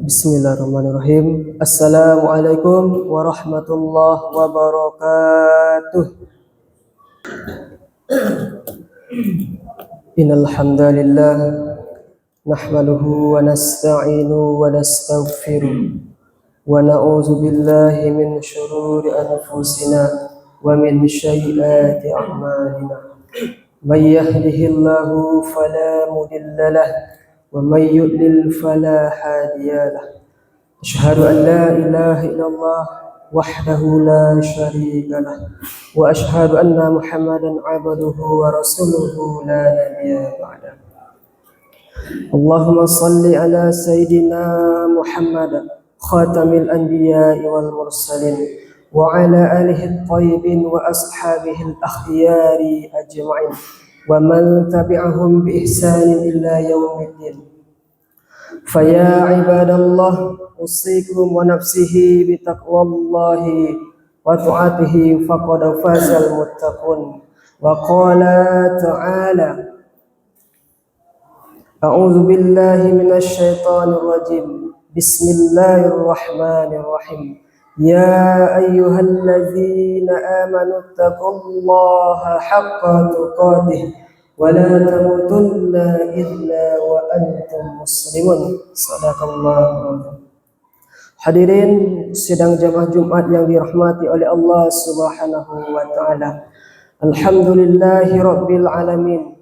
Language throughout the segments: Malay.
Bismillahirrahmanirrahim. Assalamualaikum warahmatullahi wabarakatuh. Innal hamdalillah nahmaduhu wa nasta'inu wa nastaghfiruh wa na'udzu billahi min shururi anfusina wa min sayyiati a'malina. May yahdihillahu fala mudilla lahu wa may yudlil fala hadiya lahu. Asyhadu an la ilaha illallah wahdahu la syarika lah wa asyhadu anna Muhammadan abduhu wa rasuluhu la nabiyya ba'da. Allahumma salli ala sayyidina Muhammad khatamil anbiya'i wal mursalin wa ala alihi at-tayyibin wa ashabihi al-akhyari ajma'in wa man tabi'ahum bi ihsanin illa yaumiddin. Faya ibadallah usikum wa nafsihi bi taqwallahi wa ta'atihi faqad fazal muttaqun. Wa qala ta'ala a'udzu billahi minasy syaithanir rajim. Bismillahirrahmanirrahim. Ya ayyuhalladzina amanu taqullaha haqqa tuqatih wa la tamutunna illa wa antum muslimun. Shadaqallahu. Hadirin sidang jamaah Jumat yang dirahmati oleh Allah Subhanahu wa taala. Alhamdulillahi rabbil alamin.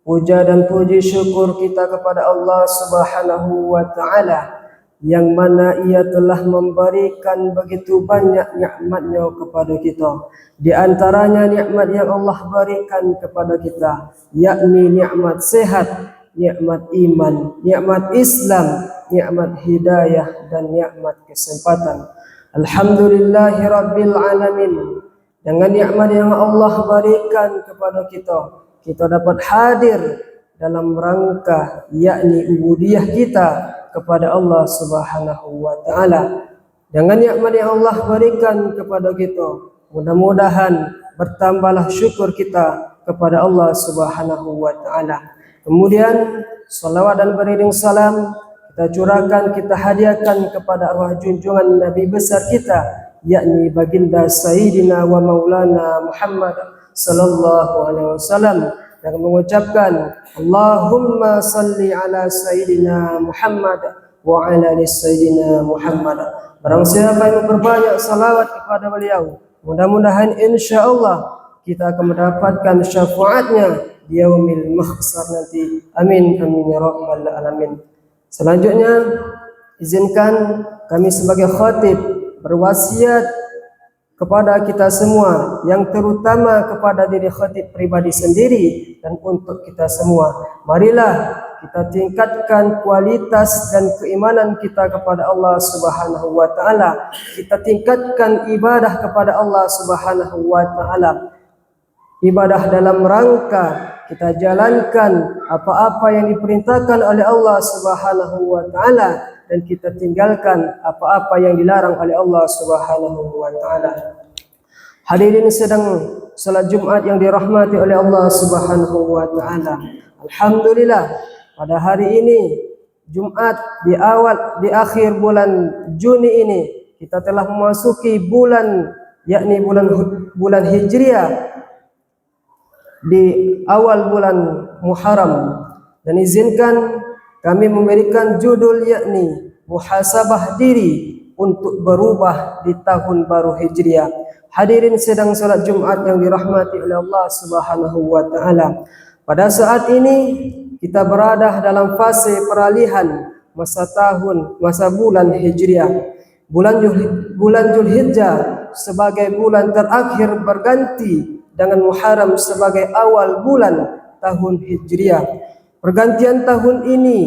Puja dan puji syukur kita kepada Allah Subhanahu wa taala yang mana ia telah memberikan begitu banyak nikmat-Nya kepada kita. Di antaranya nikmat yang Allah berikan kepada kita, yakni nikmat sehat, nikmat iman, nikmat Islam, nikmat hidayah dan nikmat kesempatan. Alhamdulillahirabbil alamin. Dengan nikmat yang Allah berikan kepada kita, kita dapat hadir dalam rangka yakni ubudiyah kita kepada Allah Subhanahu wa taala. Dengan nikmat yang Allah berikan kepada kita, mudah-mudahan bertambahlah syukur kita kepada Allah Subhanahu wa taala. Kemudian salawat dan beriring salam kita curahkan, kita hadiahkan kepada arwah junjungan Nabi besar kita, yakni baginda Sayyidina wa Maulana Muhammad sallallahu alaihi wasallam, dan mengucapkan Allahumma salli ala Sayyidina Muhammad wa ala ali Sayyidina Muhammad. Barang siapa yang memperbanyak salawat kepada beliau, mudah-mudahan insyaallah kita akan mendapatkan syafaatnya di yaumil mahsyar nanti. Amin amin ya rabbal alamin. Selanjutnya izinkan kami sebagai khatib berwasiat kepada kita semua, yang terutama kepada diri khatib pribadi sendiri dan untuk kita semua. Marilah kita tingkatkan kualitas dan keimanan kita kepada Allah Subhanahu wa taala. Kita tingkatkan ibadah kepada Allah Subhanahu wa taala. Ibadah dalam rangka kita jalankan apa-apa yang diperintahkan oleh Allah Subhanahu wa taala, dan kita tinggalkan apa-apa yang dilarang oleh Allah Subhanahu wa taala. Hadirin sedang salat Jumat yang dirahmati oleh Allah Subhanahu wa taala. Alhamdulillah, pada hari ini Jumat di akhir bulan Juni ini kita telah memasuki bulan, yakni bulan Hijriah, di awal bulan Muharram, dan izinkan kami memberikan judul yakni muhasabah diri untuk berubah di tahun baru Hijriah. Hadirin sedang salat Jumat yang dirahmati oleh Allah Subhanahu wa taala. Pada saat ini kita berada dalam fase peralihan masa bulan Hijriah. Bulan Zulhijjah sebagai bulan terakhir berganti dengan Muharram sebagai awal bulan tahun Hijriah. Pergantian tahun ini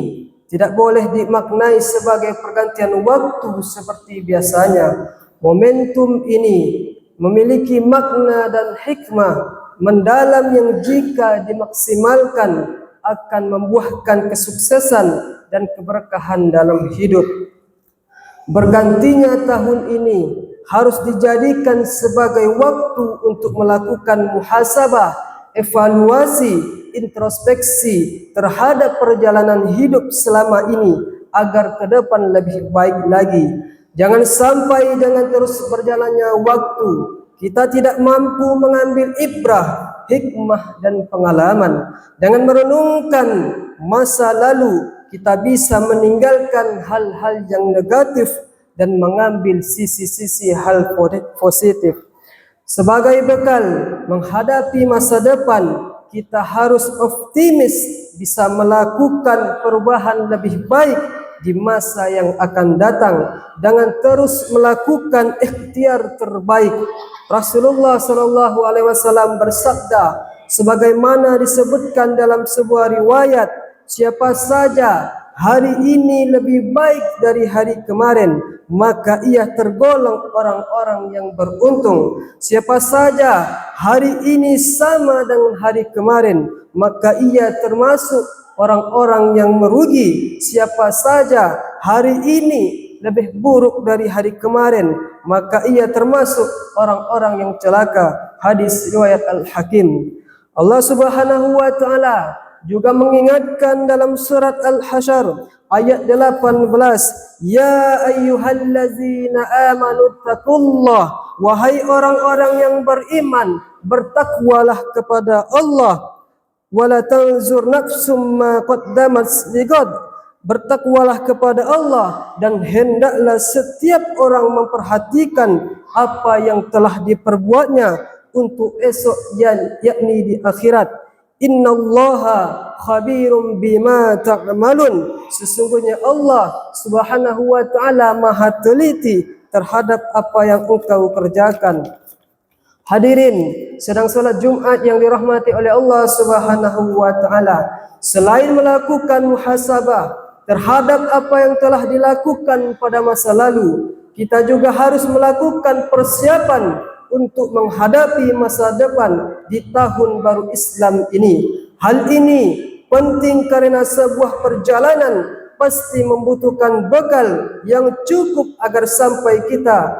tidak boleh dimaknai sebagai pergantian waktu seperti biasanya. Momentum ini memiliki makna dan hikmah mendalam yang jika dimaksimalkan akan membuahkan kesuksesan dan keberkahan dalam hidup. Bergantinya tahun ini harus dijadikan sebagai waktu untuk melakukan muhasabah, evaluasi introspeksi terhadap perjalanan hidup selama ini agar ke depan lebih baik lagi. Jangan sampai dengan terus berjalannya waktu kita tidak mampu mengambil ibrah, hikmah dan pengalaman. Dengan merenungkan masa lalu, kita bisa meninggalkan hal-hal yang negatif dan mengambil sisi-sisi hal positif. Sebagai bekal menghadapi masa depan, kita harus optimis bisa melakukan perubahan lebih baik di masa yang akan datang dengan terus melakukan ikhtiar terbaik. Rasulullah SAW bersabda, sebagaimana disebutkan dalam sebuah riwayat, siapa saja hari ini lebih baik dari hari kemarin, maka ia tergolong orang-orang yang beruntung. Siapa saja hari ini sama dengan hari kemarin, maka ia termasuk orang-orang yang merugi. Siapa saja hari ini lebih buruk dari hari kemarin, maka ia termasuk orang-orang yang celaka. Hadis riwayat Al-Hakim. Allah Subhanahu wa taala juga mengingatkan dalam surat Al-Hasyr ayat 18, ya ayyuhallazina amanu taqullah, wahai orang-orang yang beriman, bertakwalah kepada Allah, wala tanzur nafsum ma qaddamat lighad, bertakwalah kepada Allah dan hendaklah setiap orang memperhatikan apa yang telah diperbuatnya untuk esok, yakni di akhirat. Innallaha khabirum bima ta'malun, sesungguhnya Allah Subhanahu wa taala Maha teliti terhadap apa yang engkau kerjakan. Hadirin sedang salat Jumat yang dirahmati oleh Allah Subhanahu wa taala, selain melakukan muhasabah terhadap apa yang telah dilakukan pada masa lalu, kita juga harus melakukan persiapan untuk menghadapi masa depan di tahun baru Islam ini. Hal ini penting karena sebuah perjalanan pasti membutuhkan bekal yang cukup agar sampai kita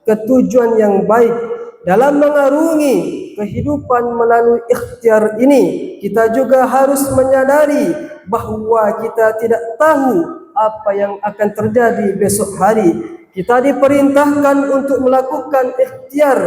ke tujuan yang baik. Dalam mengarungi kehidupan melalui ikhtiar ini, kita juga harus menyadari bahawa kita tidak tahu apa yang akan terjadi besok hari. Kita diperintahkan untuk melakukan ikhtiar,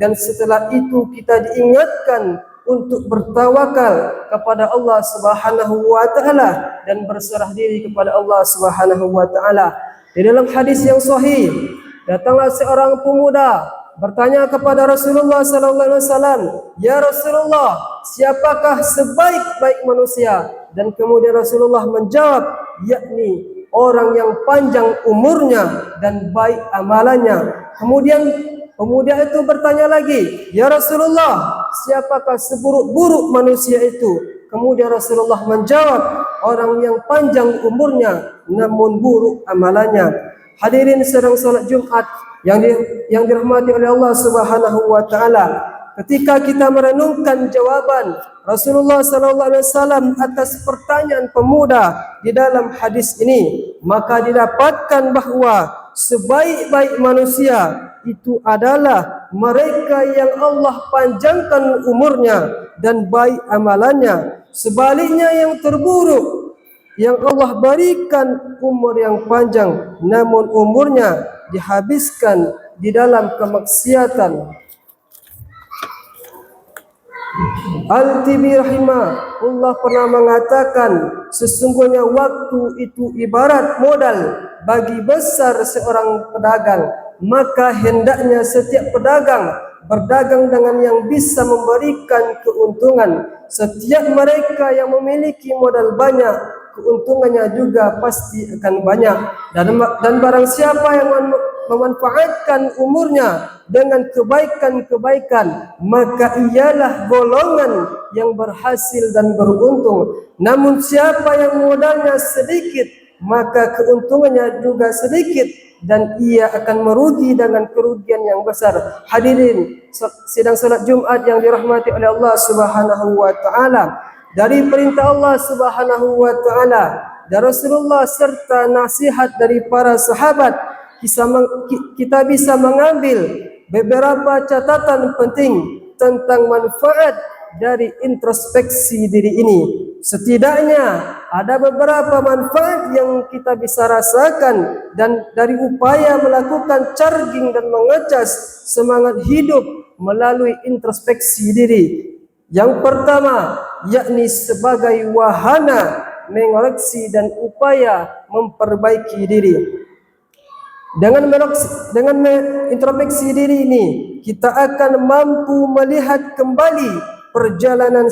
dan setelah itu kita diingatkan untuk bertawakal kepada Allah Subhanahu wa taala dan berserah diri kepada Allah Subhanahu wa taala. Di dalam hadis yang sahih, datanglah seorang pemuda bertanya kepada Rasulullah sallallahu alaihi wasallam, "Ya Rasulullah, siapakah sebaik-baik manusia?" Dan kemudian Rasulullah menjawab, yakni orang yang panjang umurnya dan baik amalannya. Kemudian pemuda itu bertanya lagi, "Ya Rasulullah, siapakah seburuk-buruk manusia itu?" Kemudian Rasulullah menjawab, orang yang panjang umurnya namun buruk amalannya. Hadirin sedang salat Jumat yang dirahmati oleh Allah Subhanahu wa taala, ketika kita merenungkan jawaban Rasulullah sallallahu alaihi wasallam atas pertanyaan pemuda di dalam hadis ini, maka didapatkan bahawa sebaik-baik manusia itu adalah mereka yang Allah panjangkan umurnya dan baik amalannya. Sebaliknya yang terburuk, yang Allah berikan umur yang panjang namun umurnya dihabiskan di dalam kemaksiatan. Al-Tibi rahimahullah pernah mengatakan, sesungguhnya waktu itu ibarat modal bagi besar seorang pedagang, maka hendaknya setiap pedagang berdagang dengan yang bisa memberikan keuntungan. Setiap mereka yang memiliki modal banyak, keuntungannya juga pasti akan banyak. Dan barang siapa yang memanfaatkan umurnya dengan kebaikan-kebaikan, maka ialah golongan yang berhasil dan beruntung. Namun siapa yang modalnya sedikit, maka keuntungannya juga sedikit dan ia akan merugi dengan kerugian yang besar. Hadirin sidang salat Jumat yang dirahmati oleh Allah Subhanahu wa taala, dari perintah Allah Subhanahu wa taala dan Rasulullah serta nasihat dari para sahabat, kita bisa mengambil beberapa catatan penting tentang manfaat dari introspeksi diri ini. Setidaknya ada beberapa manfaat yang kita bisa rasakan dan dari upaya melakukan charging dan mengecas semangat hidup melalui introspeksi diri. Yang pertama, yakni sebagai wahana mengoreksi dan upaya memperbaiki diri. Dengan introspeksi diri ini, kita akan mampu melihat kembali perjalanan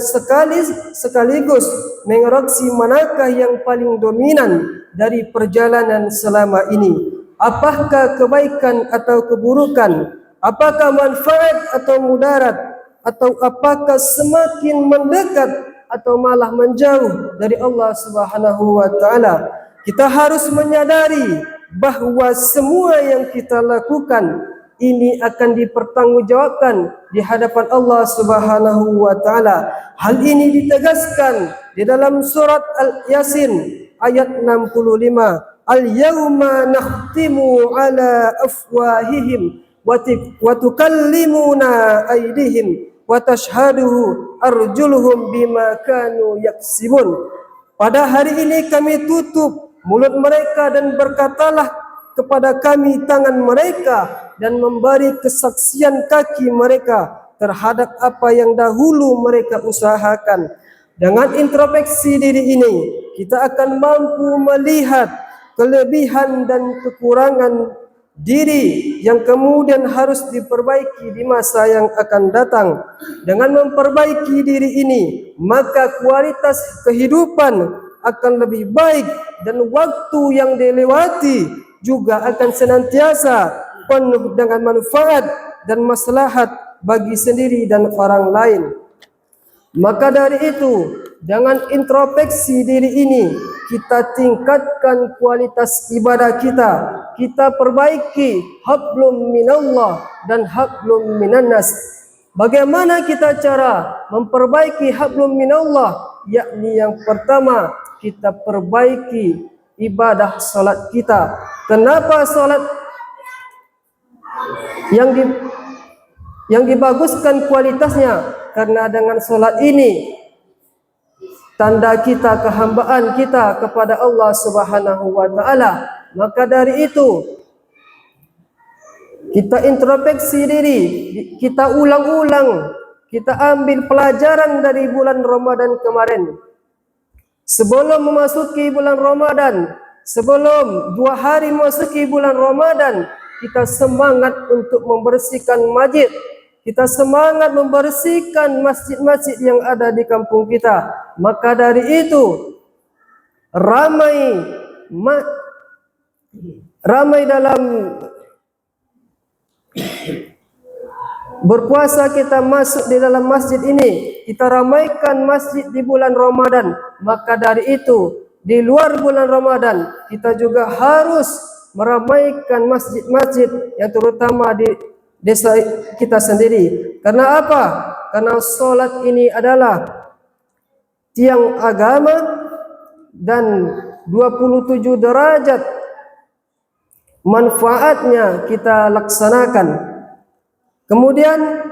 sekaligus mengoreksi manakah yang paling dominan dari perjalanan selama ini. Apakah kebaikan atau keburukan? Apakah manfaat atau mudarat? Atau apakah semakin mendekat atau malah menjauh dari Allah Subhanahu wa taala? Kita harus menyadari bahawa semua yang kita lakukan ini akan dipertanggungjawabkan di hadapan Allah Subhanahu wa taala. Hal ini ditegaskan di dalam surat Al-Yasin ayat 65. Al-yawma nakhtimu ala afwahihim wa tukallimuna aydihim wa tashhadu arjuluhum bima kanu yaksibun. Pada hari ini kami tutup mulut mereka dan berkatalah kepada kami tangan mereka dan memberi kesaksian kaki mereka terhadap apa yang dahulu mereka usahakan. Dengan introspeksi diri ini, kita akan mampu melihat kelebihan dan kekurangan diri yang kemudian harus diperbaiki di masa yang akan datang. Dengan memperbaiki diri ini, maka kualitas kehidupan akan lebih baik dan waktu yang dilewati juga akan senantiasa penuh dengan manfaat dan maslahat bagi sendiri dan orang lain. Maka dari itu, dengan introspeksi diri ini, kita tingkatkan kualitas ibadah kita. Kita perbaiki hablum minallah dan hablum minannas. Bagaimana kita cara memperbaiki hablum minallah? Yakni yang pertama, kita perbaiki ibadah salat kita. Kenapa salat yang dibaguskan kualitasnya? Karena dengan salat ini tanda kita kehambaan kita kepada Allah Subhanahu wa taala. Maka dari itu kita introspeksi diri, kita ulang-ulang, kita ambil pelajaran dari bulan Ramadan kemarin. Sebelum memasuki bulan Ramadan, sebelum 2 hari memasuki bulan Ramadan, kita semangat untuk membersihkan masjid. Kita semangat membersihkan masjid-masjid yang ada di kampung kita. Maka dari itu, ramai dalam berpuasa kita masuk di dalam masjid ini. Kita ramaikan masjid di bulan Ramadan. Maka dari itu, di luar bulan Ramadan, kita juga harus meramaikan masjid-masjid yang terutama di desa kita sendiri. Karena apa? Karena solat ini adalah tiang agama dan 27 derajat manfaatnya kita laksanakan. Kemudian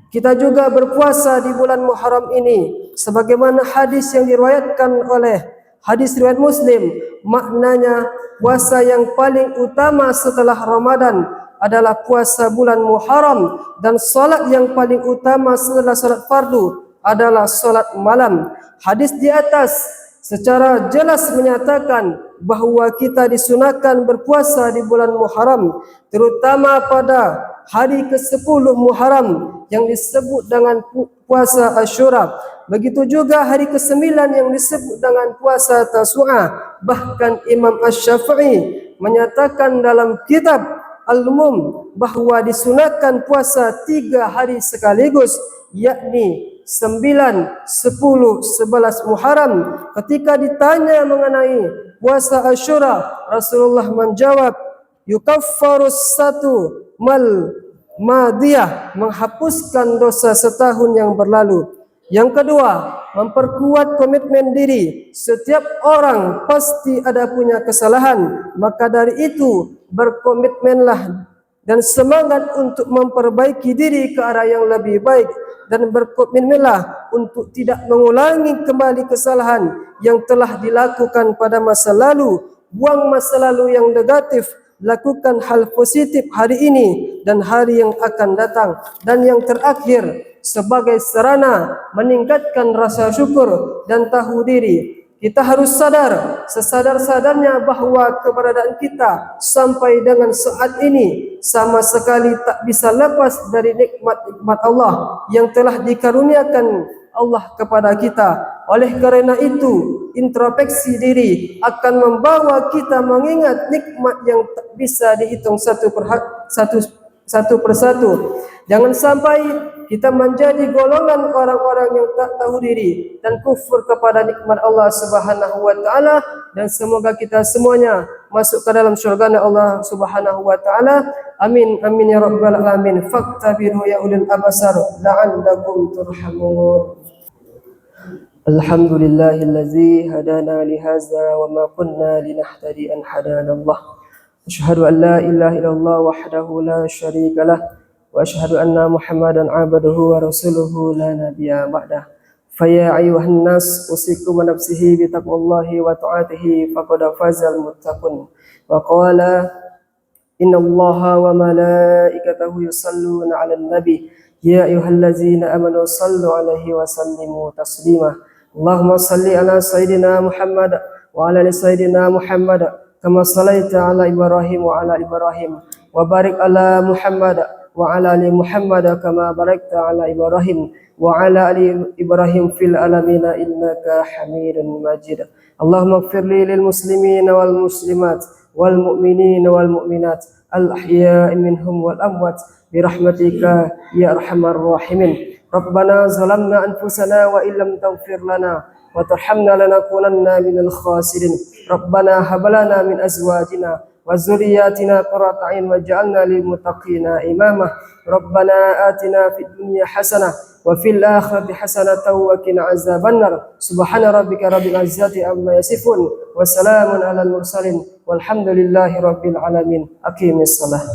kita juga berpuasa di bulan Muharram ini sebagaimana hadis yang diriwayatkan oleh hadis riwayat Muslim. Maknanya puasa yang paling utama setelah Ramadan adalah puasa bulan Muharram, dan salat yang paling utama setelah salat fardu adalah salat malam. Hadis di atas secara jelas menyatakan bahawa kita disunahkan berpuasa di bulan Muharram, terutama pada hari ke-10 Muharram yang disebut dengan puasa Asyura. Begitu juga hari ke-9 yang disebut dengan puasa Tasu'ah. Bahkan Imam Asy-Syafi'i menyatakan dalam kitab Al-Umum bahawa disunatkan puasa 3 hari sekaligus, yakni 9, 10, 11 Muharram. Ketika ditanya mengenai puasa Asyura, Rasulullah menjawab, yukaffarus satu mal madiyah, menghapuskan dosa setahun yang berlalu. Yang kedua, memperkuat komitmen diri. Setiap orang pasti ada punya kesalahan. Maka dari itu, berkomitmenlah dan semangat untuk memperbaiki diri ke arah yang lebih baik. dan berkomitmenlah untuk tidak mengulangi kembali kesalahan yang telah dilakukan pada masa lalu. Buang masa lalu yang negatif, lakukan hal positif hari ini dan hari yang akan datang. Dan yang terakhir, sebagai sarana meningkatkan rasa syukur dan tahu diri, kita harus sadar sesadar-sadarnya bahawa keberadaan kita sampai dengan saat ini sama sekali tak bisa lepas dari nikmat-nikmat Allah yang telah dikaruniakan Allah kepada kita. Oleh kerana itu, introspeksi diri akan membawa kita mengingat nikmat yang tak bisa dihitung satu persatu. Jangan sampai kita menjadi golongan orang-orang yang tak tahu diri dan kufur kepada nikmat Allah Subhanahu wa taala, dan semoga kita semuanya masuk ke dalam syurga Allah Subhanahu wa taala. Amin amin ya rabbal alamin. Faktabiru ya ulil absar la'allakum turhamun. Alhamdulillahillazi hadana lihaza wa ma kunna linahtadi an hadana Allah. Asyhadu an la ilaha illallah wahdahu la syarika lah wa asyhadu anna Muhammadan 'abduhu wa rasuluhu la nabiyya ba'dah. Fa ya ayyuhan nas usikum wa nafsihi bi taqwallahi wa ta'atihi faqad fazal muttaqun. Wa qala innallaha wa malaikatahu yusalluna 'alan nabi ya ayyuhallazina amanu sallu 'alaihi wa sallimu taslima. Allahumma salli ala sayyidina Muhammad wa ala ali sayyidina Muhammad kama sallaita ala Ibrahim wa ala Ibrahim wa barik ala Muhammad wa ala ali Muhammad kama barakta ala Ibrahim wa ala ali Ibrahim fil alamin innaka Hamidum Majid. Allahumma ighfir li lil muslimin wal muslimat wal mu'minin wal mu'minat al ahya'i minhum wal amwat bi rahmatika ya arhamar rahimin. Rabbana zalamna anfusana wa illam taghfir lana wa tarhamna lanakunanna minal khasirin. Rabbana hab lana min azwajina wa zurriyyatina qurrata a'yun waj'alna lil muttaqina imama. Rabbana atina fid dunya hasanah wa fil akhirati hasanatan wa qina azabannar. Subhana rabbika rabbil izzati amma yasifun wa salamun alal mursalin walhamdulillahi rabbil alamin. Aqimis salah.